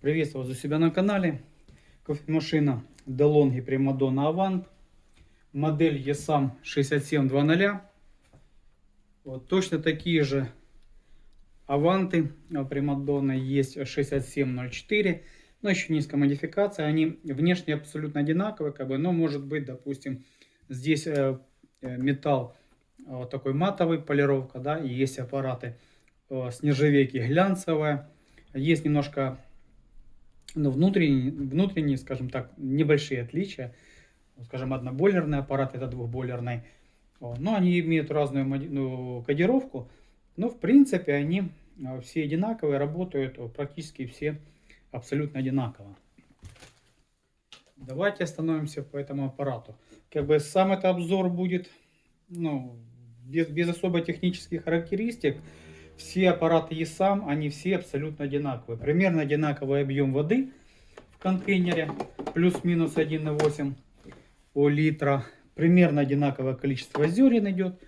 Приветствую вас у себя на канале. Кофемашина DeLonghi Primadonna Avant. Модель ESAM 6700. Вот, точно такие же Аванты Primadonna есть 6704. Но еще низкая модификация. Они внешне абсолютно одинаковые. Но может быть, допустим, здесь металл такой матовый, полировка. Да, и есть аппараты с нержавейки глянцевая. Есть немножко внутренние, скажем так, небольшие отличия. Скажем, однобойлерный аппарат, это двухбойлерный. Но они имеют разную кодировку. Но в принципе они все одинаковые, работают практически все абсолютно одинаково. Давайте остановимся по этому аппарату. Сам этот обзор будет без особо технических характеристик. Все аппараты ESAM, они все абсолютно одинаковые. Примерно одинаковый объем воды в контейнере, плюс-минус 1,8 литра. Примерно одинаковое количество зерен идет,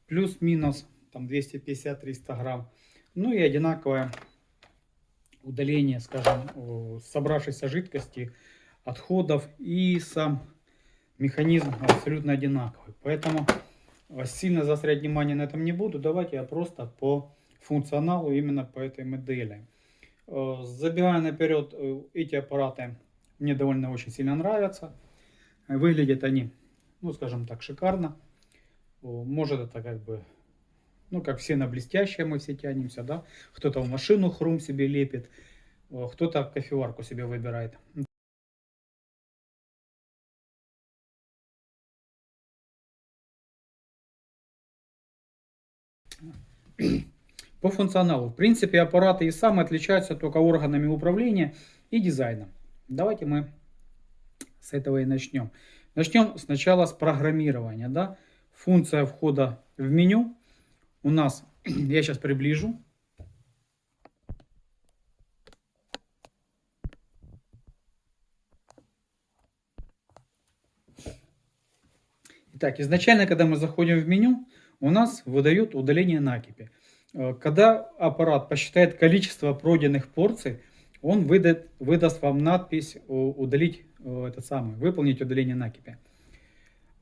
плюс-минус 250-300 грамм. Ну и одинаковое удаление, скажем, собравшейся жидкости, отходов. И сам механизм абсолютно одинаковый. Поэтому сильно заострять внимание на этом не буду. Давайте я просто по функционалу именно по этой модели. Забегая наперед, эти аппараты мне довольно очень сильно нравятся. Выглядят они, скажем так, шикарно. Может это как все на блестящее мы все тянемся, да. Кто-то в машину хрум себе лепит, кто-то кофеварку себе выбирает. По функционалу. В принципе, аппараты ESAM отличаются только органами управления и дизайном. Давайте мы с этого и начнем. Начнем сначала с программирования. Да? Функция входа в меню у нас, я сейчас приближу. Итак, изначально, когда мы заходим в меню, у нас выдают удаление накипи. Когда аппарат посчитает количество пройденных порций, он выдаст вам надпись «Удалить выполнить удаление накипи».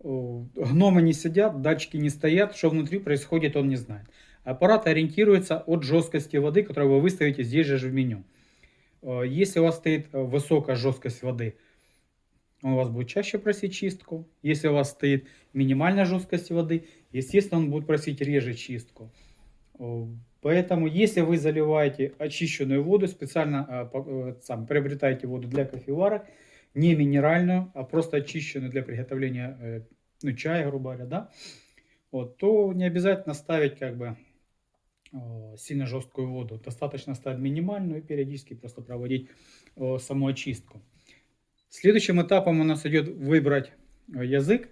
Гномы не сидят, датчики не стоят, что внутри происходит, он не знает. Аппарат ориентируется от жесткости воды, которую вы выставите здесь же в меню. Если у вас стоит высокая жесткость воды, он у вас будет чаще просить чистку. Если у вас стоит минимальная жесткость воды, естественно, он будет просить реже чистку. Поэтому, если вы заливаете очищенную воду, специально приобретаете воду для кофеварок, не минеральную, а просто очищенную для приготовления чая, грубо говоря, да, то не обязательно ставить сильно жесткую воду. Достаточно ставить минимальную и периодически просто проводить саму очистку. Следующим этапом у нас идет выбрать язык.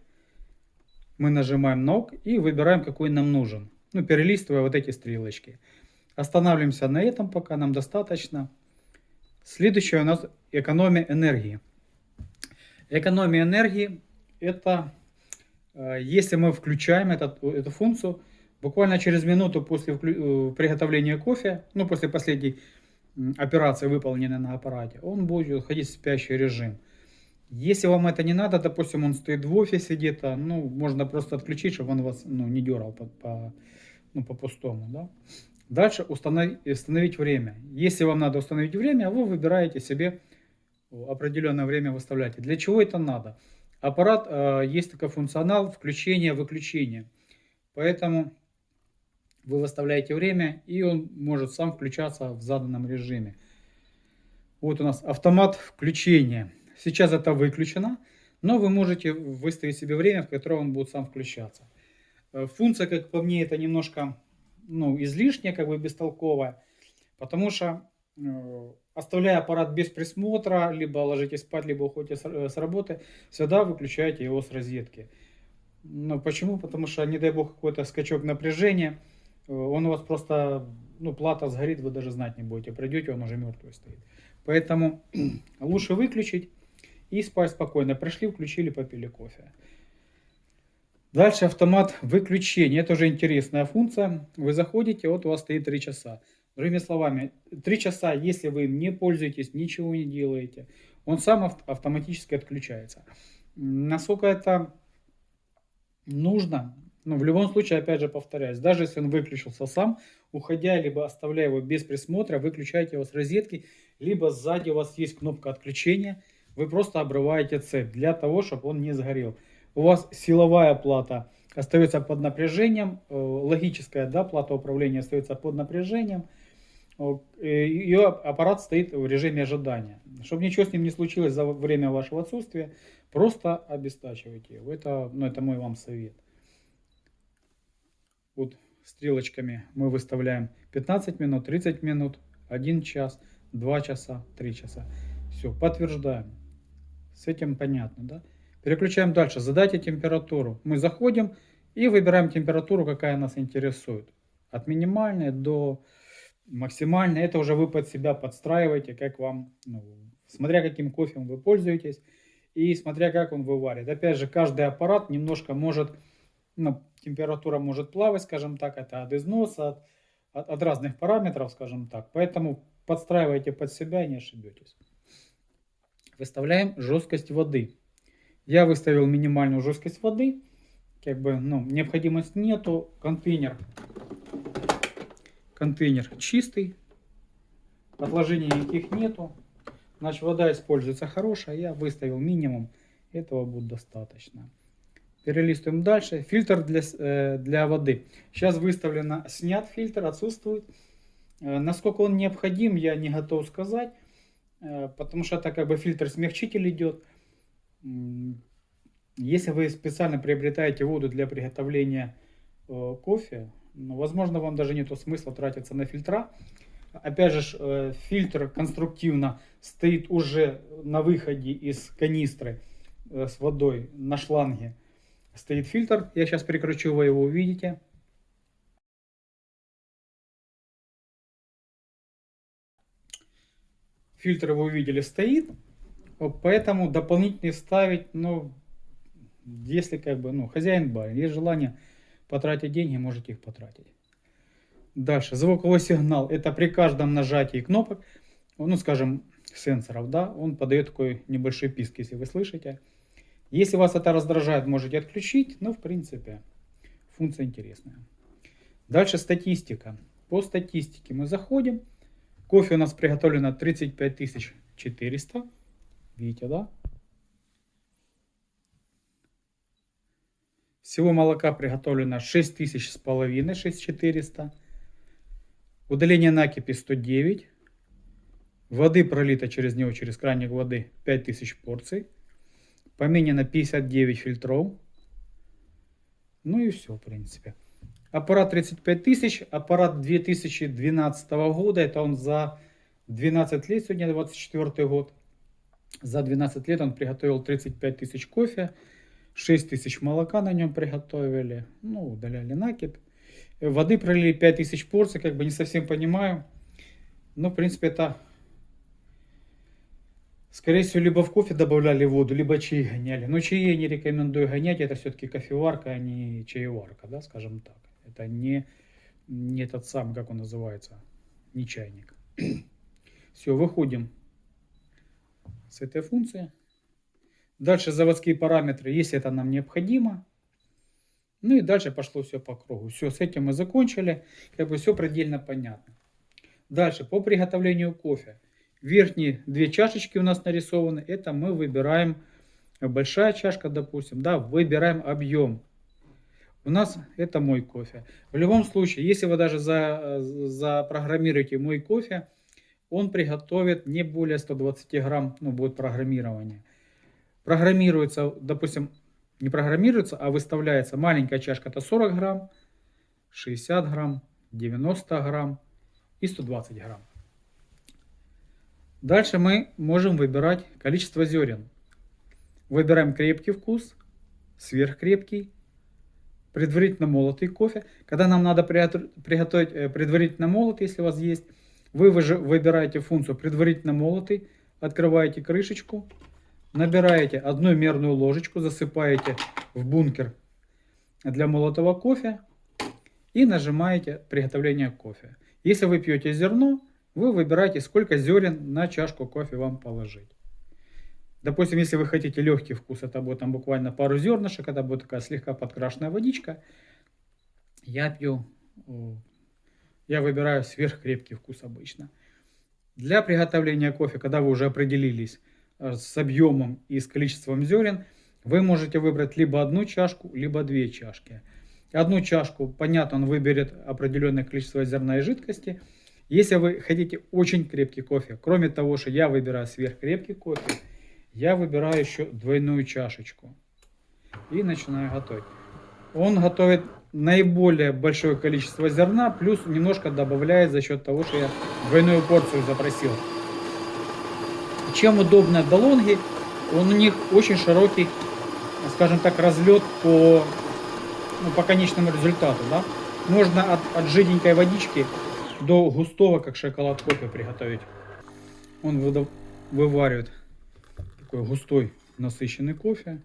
Мы нажимаем на ОК и выбираем, какой нам нужен. Перелистывая вот эти стрелочки. Останавливаемся на этом, пока нам достаточно. Следующее у нас экономия энергии. Экономия энергии — это если мы включаем эту функцию, буквально через минуту после приготовления кофе, после последней операции, выполненной на аппарате, он будет уходить в спящий режим. Если вам это не надо, допустим, он стоит в офисе где-то, можно просто отключить, чтобы он вас не дергал по пустому. Да? Дальше установить время. Если вам надо установить время, вы выбираете себе определенное время, выставляете. Для чего это надо? Аппарат, есть такой функционал включения-выключения. Поэтому вы выставляете время, и он может сам включаться в заданном режиме. Вот у нас автомат включения. Сейчас это выключено, но вы можете выставить себе время, в которое он будет сам включаться. Функция, как по мне, это немножко излишняя, бестолковая, потому что оставляя аппарат без присмотра, либо ложитесь спать, либо уходите с работы, всегда выключаете его с розетки. Почему? Потому что, не дай бог, какой-то скачок напряжения, он у вас просто, плата сгорит, вы даже знать не будете. Придете, он уже мертвый стоит. Поэтому лучше выключить и спать спокойно. Пришли, включили, попили кофе. Дальше автомат выключения. Это уже интересная функция. Вы заходите, вот у вас стоит 3 часа. Другими словами, 3 часа, если вы им не пользуетесь, ничего не делаете, он сам автоматически отключается. Насколько это нужно? Ну, в любом случае, опять же повторяюсь, даже если он выключился сам, уходя, либо оставляя его без присмотра, выключайте его с розетки, либо сзади у вас есть кнопка отключения, вы просто обрываете цепь для того, чтобы он не сгорел. У вас силовая плата остается под напряжением, логическая, да, плата управления остается под напряжением, ее аппарат стоит в режиме ожидания. Чтобы ничего с ним не случилось за время вашего отсутствия, просто обестачивайте его. Это мой вам совет. Вот стрелочками мы выставляем 15 минут, 30 минут, 1 час, 2 часа, 3 часа. Все, подтверждаем. С этим понятно, да? Переключаем дальше. Задайте температуру. Мы заходим и выбираем температуру, какая нас интересует. От минимальной до максимальной. Это уже вы под себя подстраиваете, как вам, смотря каким кофе вы пользуетесь и смотря как он выварит. Опять же, каждый аппарат немножко может, температура может плавать, скажем так, это от износа, от разных параметров, скажем так. Поэтому подстраивайте под себя и не ошибетесь. Выставляем жесткость воды. Я выставил минимальную жесткость воды. Необходимости нету. Контейнер чистый. Отложений никаких нету. Значит, вода используется хорошая. Я выставил минимум. Этого будет достаточно. Перелистываем дальше. Фильтр для воды. Сейчас выставлено снят фильтр, отсутствует. Насколько он необходим, я не готов сказать. Потому что это фильтр-смягчитель идет. Если вы специально приобретаете воду для приготовления кофе, возможно, вам даже нету смысла тратиться на фильтра. Опять же, фильтр конструктивно стоит уже на выходе из канистры с водой на шланге. Стоит фильтр. Я сейчас прикручу, вы его увидите. Фильтр, вы увидели, стоит. Поэтому дополнительно ставить, если хозяин барин, есть желание потратить деньги, можете их потратить. Дальше, звуковой сигнал. Это при каждом нажатии кнопок, скажем, сенсоров, да, он подает такой небольшой писк, если вы слышите. Если вас это раздражает, можете отключить, но в принципе функция интересная. Дальше статистика. По статистике мы заходим. Кофе у нас приготовлено 35 400. Видите, да? Всего молока приготовлено 6500, 6400. Удаление накипи 109. Воды пролито через него, через краник воды 5000 порций. Поменено 59 фильтров. И все, в принципе. Аппарат 35 тысяч. Аппарат 2012 года. Это он за 12 лет. Сегодня 24 год. За 12 лет он приготовил 35 тысяч кофе. 6 тысяч молока на нем приготовили. Удаляли накипь. Воды пролили 5000 порций. Не совсем понимаю. В принципе, это... Скорее всего, либо в кофе добавляли воду, либо чаи гоняли. Но чаи я не рекомендую гонять. Это все-таки кофеварка, а не чаеварка, да, скажем так. Это не этот сам, как он называется, не чайник. Все, выходим с этой функции. Дальше заводские параметры, если это нам необходимо. И дальше пошло все по кругу. Все, с этим мы закончили. Все предельно понятно. Дальше, по приготовлению кофе. Верхние 2 чашечки у нас нарисованы. Это мы выбираем, большая чашка, допустим, да, выбираем объем. У нас это мой кофе. В любом случае, если вы даже запрограммируете мой кофе, он приготовит не более 120 грамм, будет программирование. Программируется, допустим, не программируется, а выставляется маленькая чашка, это 40 грамм, 60 грамм, 90 грамм и 120 грамм. Дальше мы можем выбирать количество зерен. Выбираем крепкий вкус, сверхкрепкий, предварительно молотый кофе. Когда нам надо приготовить предварительно молотый, если у вас есть, вы выбираете функцию предварительно молотый, открываете крышечку, набираете 1 мерную ложечку, засыпаете в бункер для молотого кофе и нажимаете приготовление кофе. Если вы пьете зерно, вы выбираете, сколько зерен на чашку кофе вам положить. Допустим, если вы хотите легкий вкус, это будет там буквально пару зернышек, это будет такая слегка подкрашенная водичка. Я выбираю сверхкрепкий вкус обычно. Для приготовления кофе, когда вы уже определились с объемом и с количеством зерен, вы можете выбрать либо одну чашку, либо две чашки. Одну чашку, понятно, он выберет определенное количество зерна и жидкости. Если вы хотите очень крепкий кофе, кроме того, что я выбираю сверхкрепкий кофе, я выбираю еще двойную чашечку и начинаю готовить. Он готовит наиболее большое количество зерна, плюс немножко добавляет за счет того, что я двойную порцию запросил. Чем удобны долонги, у них очень широкий, скажем так, разлет по конечному результату. Да? Можно от жиденькой водички до густого, как шоколад, кофе приготовить. Он вываривает такой густой насыщенный кофе.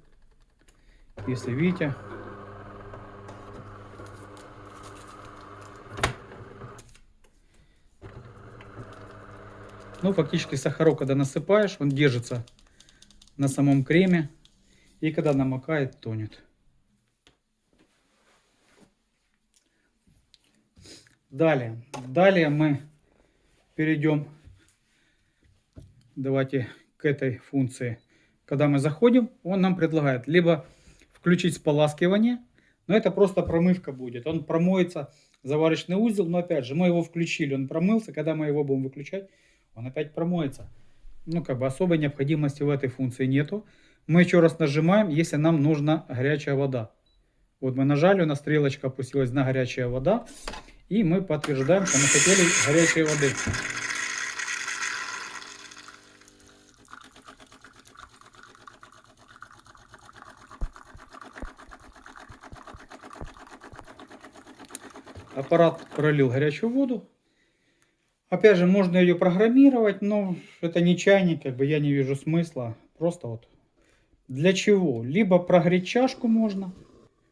Если видите. Ну, фактически сахарок, когда насыпаешь, он держится на самом креме. И когда намокает, тонет. Далее мы перейдем, давайте, к этой функции. Когда мы заходим, он нам предлагает либо включить споласкивание, но это просто промывка будет. Он промоется, заварочный узел, но опять же, мы его включили, он промылся. Когда мы его будем выключать, он опять промоется. Ну, как бы особой необходимости в этой функции нету. Мы еще раз нажимаем, если нам нужна горячая вода. Вот мы нажали, у нас стрелочка опустилась на горячая вода. И мы подтверждаем, что мы хотели горячей воды. Аппарат пролил горячую воду. Опять же, можно ее программировать, но это не чайник, как бы я не вижу смысла. Просто вот для чего? Либо прогреть чашку можно,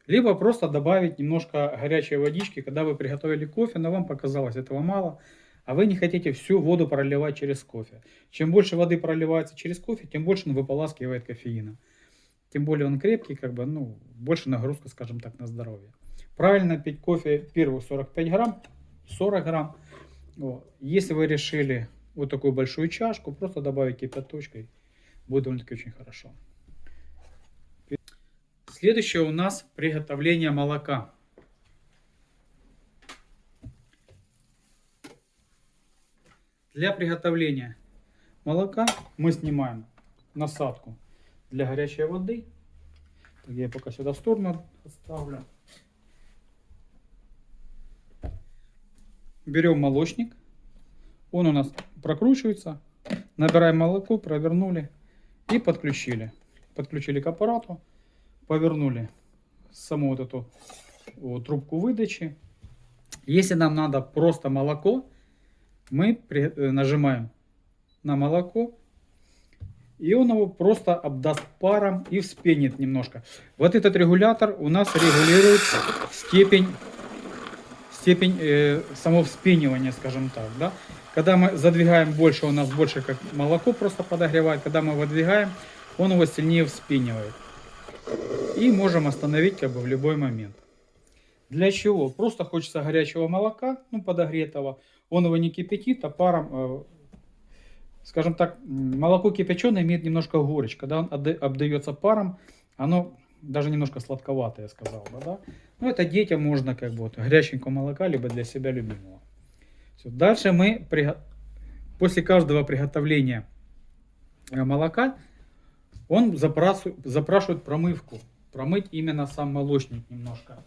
либо просто добавить немножко горячей водички, когда вы приготовили кофе, но вам показалось этого мало, а вы не хотите всю воду проливать через кофе. Чем больше воды проливается через кофе, тем больше он выполаскивает кофеина. Тем более он крепкий, как бы, ну, больше нагрузка, скажем так, на здоровье. Правильно пить кофе первых 45 грамм, 40 грамм. Вот. Если вы решили вот такую большую чашку, просто добавить кипяточкой, будет довольно-таки очень хорошо. Следующее у нас приготовление молока. Для приготовления молока мы снимаем насадку для горячей воды. Я пока сюда в сторону отставлю. Берем молочник. Он у нас прокручивается. Набираем молоко, провернули и подключили. Подключили к аппарату. Повернули саму вот эту трубку выдачи. Если нам надо просто молоко, мы нажимаем на молоко, и он его просто обдаст паром и вспенит немножко. Вот этот регулятор у нас регулирует степень самого вспенивания, скажем так. Да? Когда мы задвигаем больше, у нас больше как молоко просто подогревает. Когда мы выдвигаем, он его сильнее вспенивает. И можем остановить как бы в любой момент. Для чего? Просто хочется горячего молока, ну подогретого. Он его не кипятит, а паром, скажем так, молоко кипяченое имеет немножко горечь. Когда он обдается паром, оно даже немножко сладковатое, я сказал бы, да? Ну это детям можно как бы вот горяченького молока, либо для себя любимого. Все. Дальше мы после каждого приготовления молока он запрашивает промывку. Промыть именно сам молочник немножко.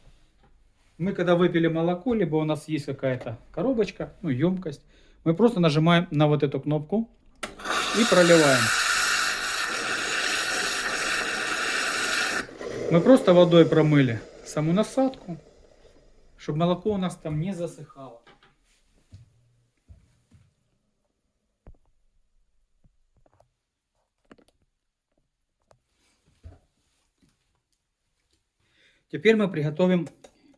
Мы когда выпили молоко, либо у нас есть какая-то коробочка, ну емкость, мы просто нажимаем на вот эту кнопку и проливаем. Мы просто водой промыли саму насадку, чтобы молоко у нас там не засыхало. Теперь мы приготовим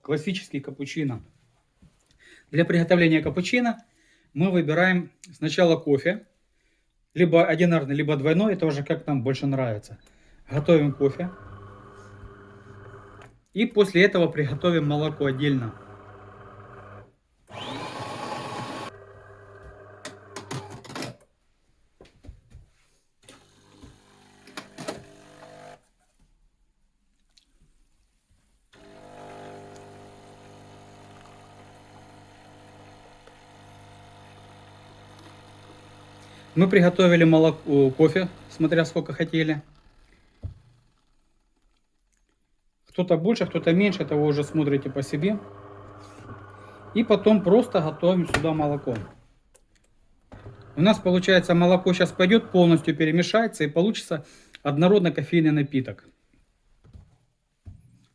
классический капучино. Для приготовления капучино мы выбираем сначала кофе, либо одинарный, либо двойной, это уже как нам больше нравится. Готовим кофе. И после этого приготовим молоко отдельно. Мы приготовили молоко, кофе, смотря сколько хотели. Кто-то больше, кто-то меньше, это вы уже смотрите по себе. И потом просто готовим сюда молоко. У нас получается молоко сейчас пойдет, полностью перемешается и получится однородный кофейный напиток.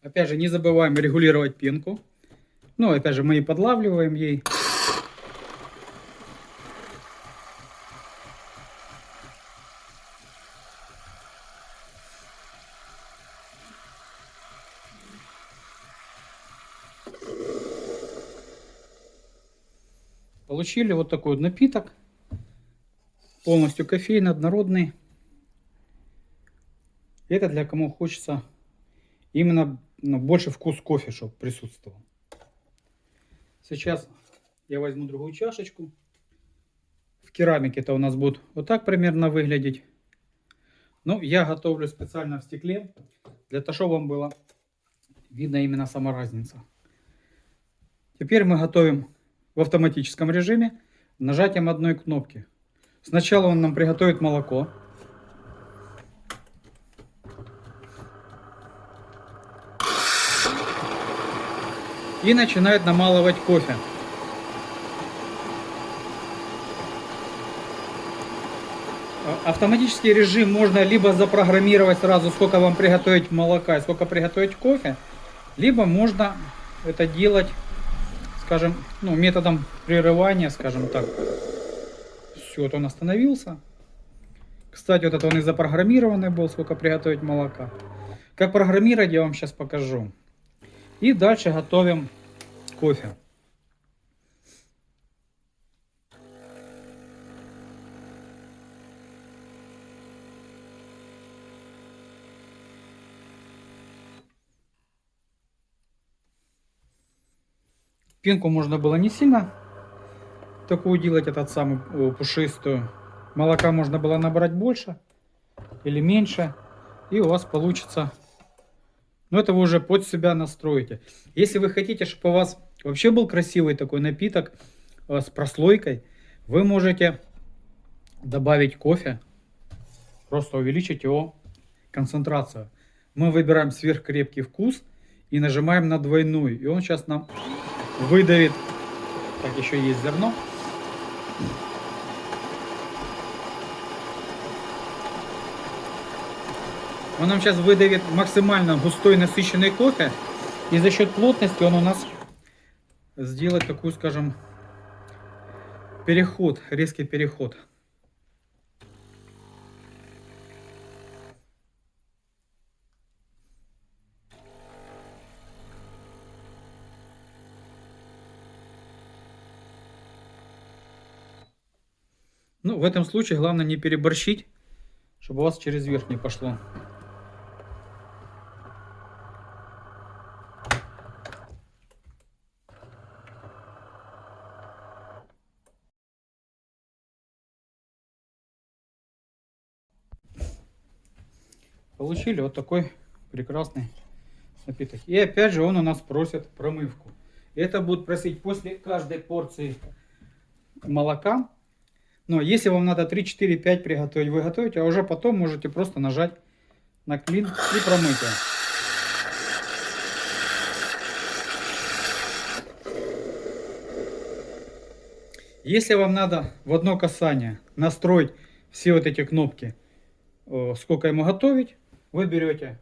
Опять же, не забываем регулировать пенку. Ну, опять же, мы и подлавливаем ей. Получили вот такой вот напиток. Полностью кофейный, однородный. Это для кому хочется именно больше вкус кофе, чтобы присутствовал. Сейчас я возьму другую чашечку. В керамике это у нас будет вот так примерно выглядеть. Но я готовлю специально в стекле, для того, чтобы вам было видно именно сама разница. Теперь мы готовим в автоматическом режиме нажатием одной кнопки. Сначала он нам приготовит молоко. И начинает намалывать кофе. Автоматический режим можно либо запрограммировать сразу, сколько вам приготовить молока и сколько приготовить кофе, либо можно это делать, скажем, методом прерывания, скажем так. Все, вот он остановился. Кстати, вот это он и запрограммированный был, сколько приготовить молока. Как программировать, я вам сейчас покажу. И дальше готовим кофе. Пенку можно было не сильно такую делать, этот самый пушистую. Молока можно было набрать больше или меньше. И у вас получится... Но это вы уже под себя настроите. Если вы хотите, чтобы у вас вообще был красивый такой напиток с прослойкой, вы можете добавить кофе. Просто увеличить его концентрацию. Мы выбираем сверхкрепкий вкус и нажимаем на двойную. И он сейчас нам выдавит. Так, еще есть зерно. Он нам сейчас выдавит максимально густой насыщенный кофе. И за счет плотности он у нас сделает такую, скажем, переход, резкий переход. Ну, в этом случае главное не переборщить, чтобы у вас через верх не пошло. Получили вот такой прекрасный напиток. И опять же он у нас просит промывку. Это будет просить после каждой порции молока. Но если вам надо 3, 4, 5 приготовить, вы готовите, а уже потом можете просто нажать на клин и промыть его. Если вам надо в одно касание настроить все вот эти кнопки, сколько ему готовить, вы берете,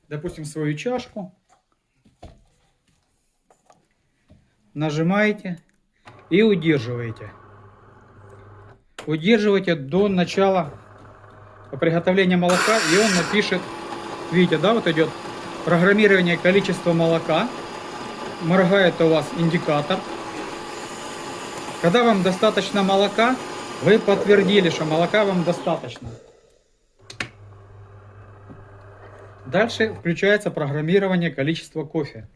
допустим, свою чашку, нажимаете и удерживаете. Удерживаете до начала приготовления молока, и он напишет, видите, да, вот идет программирование количества молока. Моргает у вас индикатор. Когда вам достаточно молока, вы подтвердили, что молока вам достаточно. Дальше включается программирование количества кофе.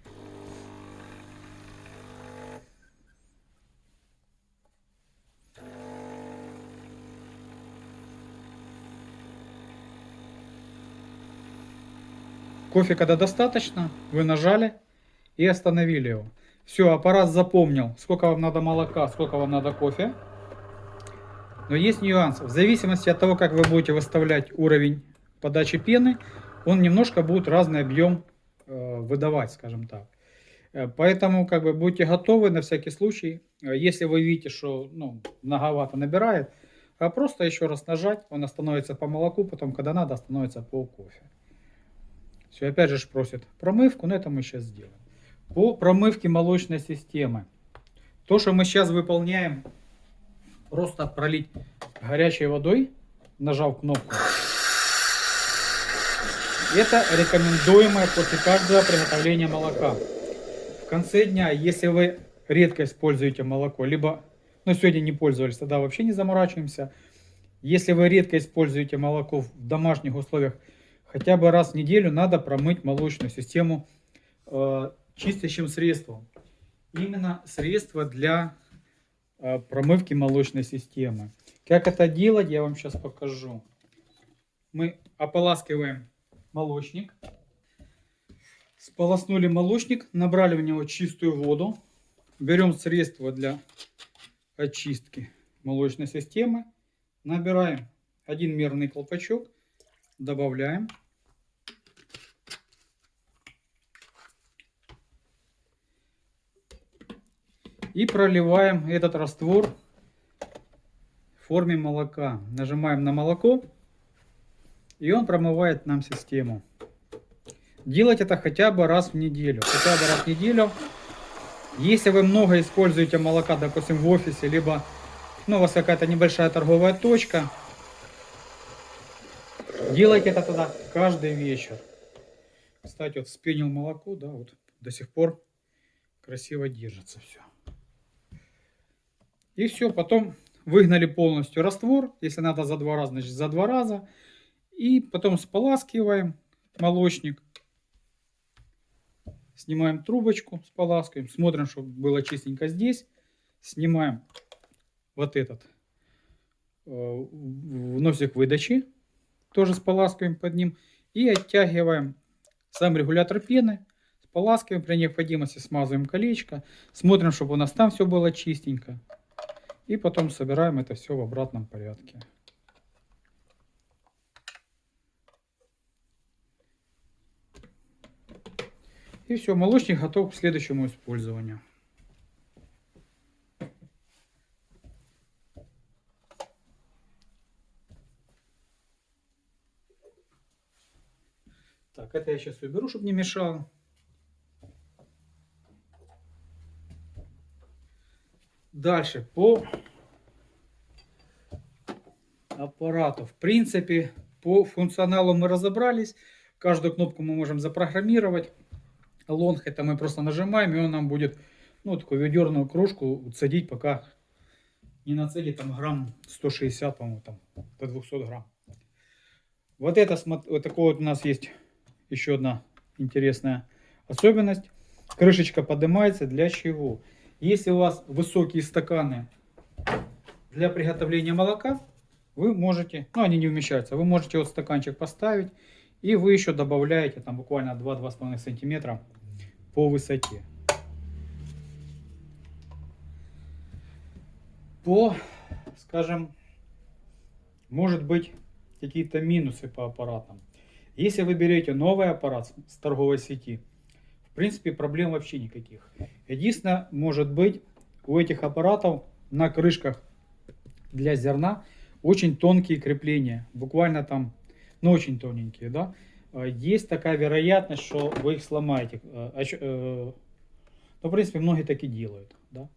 Кофе когда достаточно, вы нажали и остановили его. Все, аппарат запомнил, сколько вам надо молока, сколько вам надо кофе. Но есть нюанс. В зависимости от того, как вы будете выставлять уровень подачи пены, он немножко будет разный объем выдавать, скажем так. Поэтому как бы будьте готовы на всякий случай. Если вы видите, что многовато набирает, просто еще раз нажать, он остановится по молоку, потом, когда надо, остановится по кофе. Все, опять же просит промывку, но это мы сейчас сделаем. По промывке молочной системы. То, что мы сейчас выполняем, просто пролить горячей водой, нажав кнопку. Это рекомендуемое после каждого приготовления молока. В конце дня, если вы редко используете молоко, либо, сегодня не пользовались, тогда вообще не заморачиваемся. Если вы редко используете молоко в домашних условиях, хотя бы раз в неделю надо промыть молочную систему чистящим средством. Именно средство для промывки молочной системы. Как это делать, я вам сейчас покажу. Мы ополаскиваем молочник. Сполоснули молочник, набрали в него чистую воду. Берем средство для очистки молочной системы. Набираем один мерный колпачок. Добавляем. И проливаем этот раствор в форме молока. Нажимаем на молоко, и он промывает нам систему. Делать это хотя бы раз в неделю. Хотя бы раз в неделю. Если вы много используете молока, допустим, в офисе, либо у вас какая-то небольшая торговая точка, делайте это тогда каждый вечер. Кстати, вот вспенил молоко, да, вот до сих пор красиво держится все. И все, потом выгнали полностью раствор. Если надо за 2 раза, значит за 2 раза. И потом споласкиваем молочник. Снимаем трубочку, споласкиваем. Смотрим, чтобы было чистенько здесь. Снимаем вот этот носик выдачи. Тоже споласкиваем под ним. И оттягиваем сам регулятор пены. Споласкиваем, при необходимости смазываем колечко. Смотрим, чтобы у нас там все было чистенько. И потом собираем это все в обратном порядке. И все, молочник готов к следующему использованию. Так, это я сейчас уберу, чтобы не мешало. Дальше по аппарату. В принципе, по функционалу мы разобрались. Каждую кнопку мы можем запрограммировать. Лонг это мы просто нажимаем, и он нам будет такую ведерную кружку цедить, пока не нацедит там грамм 160, по-моему, там до 200 грамм. Вот такой вот у нас есть еще одна интересная особенность. Крышечка поднимается для чего? Если у вас высокие стаканы для приготовления молока, вы можете, они не вмещаются, вы можете вот стаканчик поставить, и вы еще добавляете там буквально 2-2,5 сантиметра по высоте. Скажем, может быть какие-то минусы по аппаратам. Если вы берете новый аппарат с торговой сети, в принципе проблем вообще никаких. Единственное, может быть, у этих аппаратов на крышках для зерна очень тонкие крепления. Буквально там, очень тоненькие, да. Есть такая вероятность, что вы их сломаете. В принципе, многие так и делают, да.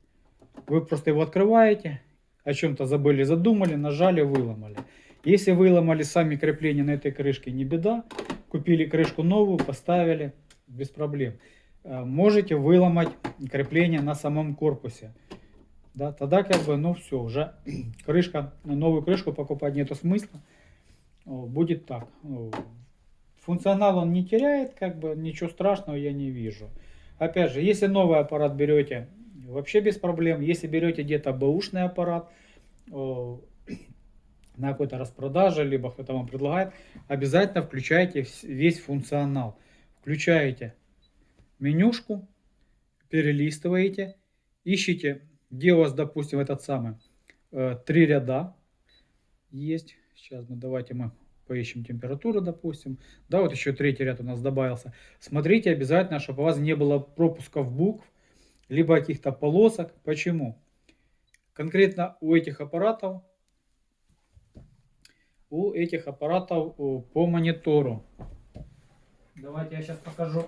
Вы просто его открываете, о чем-то забыли, задумали, нажали, выломали. Если выломали сами крепления на этой крышке, не беда. купили крышку новую, поставили, без проблем. Можете выломать крепление на самом корпусе. Да, тогда как бы, ну все, уже крышка, новую крышку покупать нету смысла. Будет так. Функционал он не теряет, как бы ничего страшного я не вижу. Опять же, если новый аппарат берете, вообще без проблем. Если берете где-то бэушный аппарат, на какой-то распродаже, либо кто-то вам предлагает, обязательно включайте весь функционал. Включаете менюшку, перелистываете, ищите, где у вас, допустим, этот самый 3 ряда есть. Сейчас, ну давайте мы поищем температуру, допустим. Да, вот еще 3-й ряд у нас добавился. Смотрите обязательно, чтобы у вас не было пропусков букв, либо каких-то полосок. Почему? Конкретно у этих аппаратов по монитору. Давайте я сейчас покажу,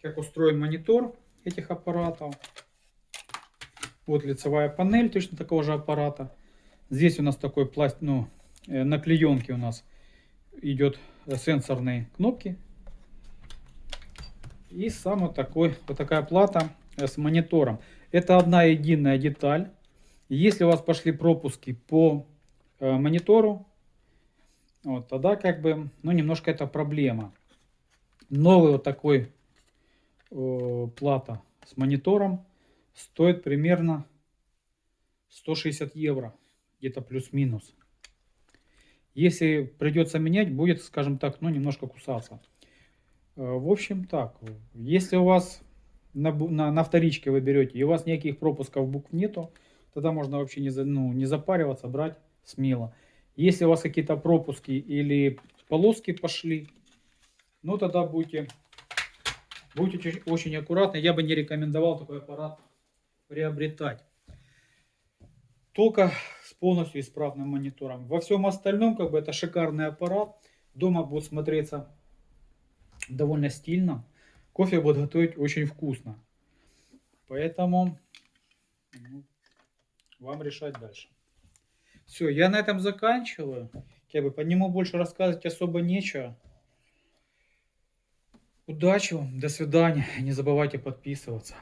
как устроен монитор этих аппаратов. Вот лицевая панель точно такого же аппарата. Здесь у нас такой на клеенке у нас идет сенсорные кнопки. И вот такая плата с монитором. Это одна единая деталь. Если у вас пошли пропуски по монитору, вот, тогда как бы, ну, немножко это проблема. Новый вот такой плата с монитором стоит примерно 160 евро, где-то плюс-минус. Если придется менять, будет, скажем так, ну, немножко кусаться. В общем так, если у вас на вторичке вы берете, и у вас никаких пропусков букв нету, тогда можно вообще не запариваться, брать смело. Если у вас какие-то пропуски или полоски пошли, ну тогда будьте очень аккуратны. Я бы не рекомендовал такой аппарат приобретать. Только с полностью исправным монитором. Во всем остальном, как бы, это шикарный аппарат. Дома будет смотреться довольно стильно. Кофе будет готовить очень вкусно. Поэтому вам решать дальше. Все, я на этом заканчиваю. Как бы по нему больше рассказывать особо нечего. Удачи вам, до свидания. Не забывайте подписываться.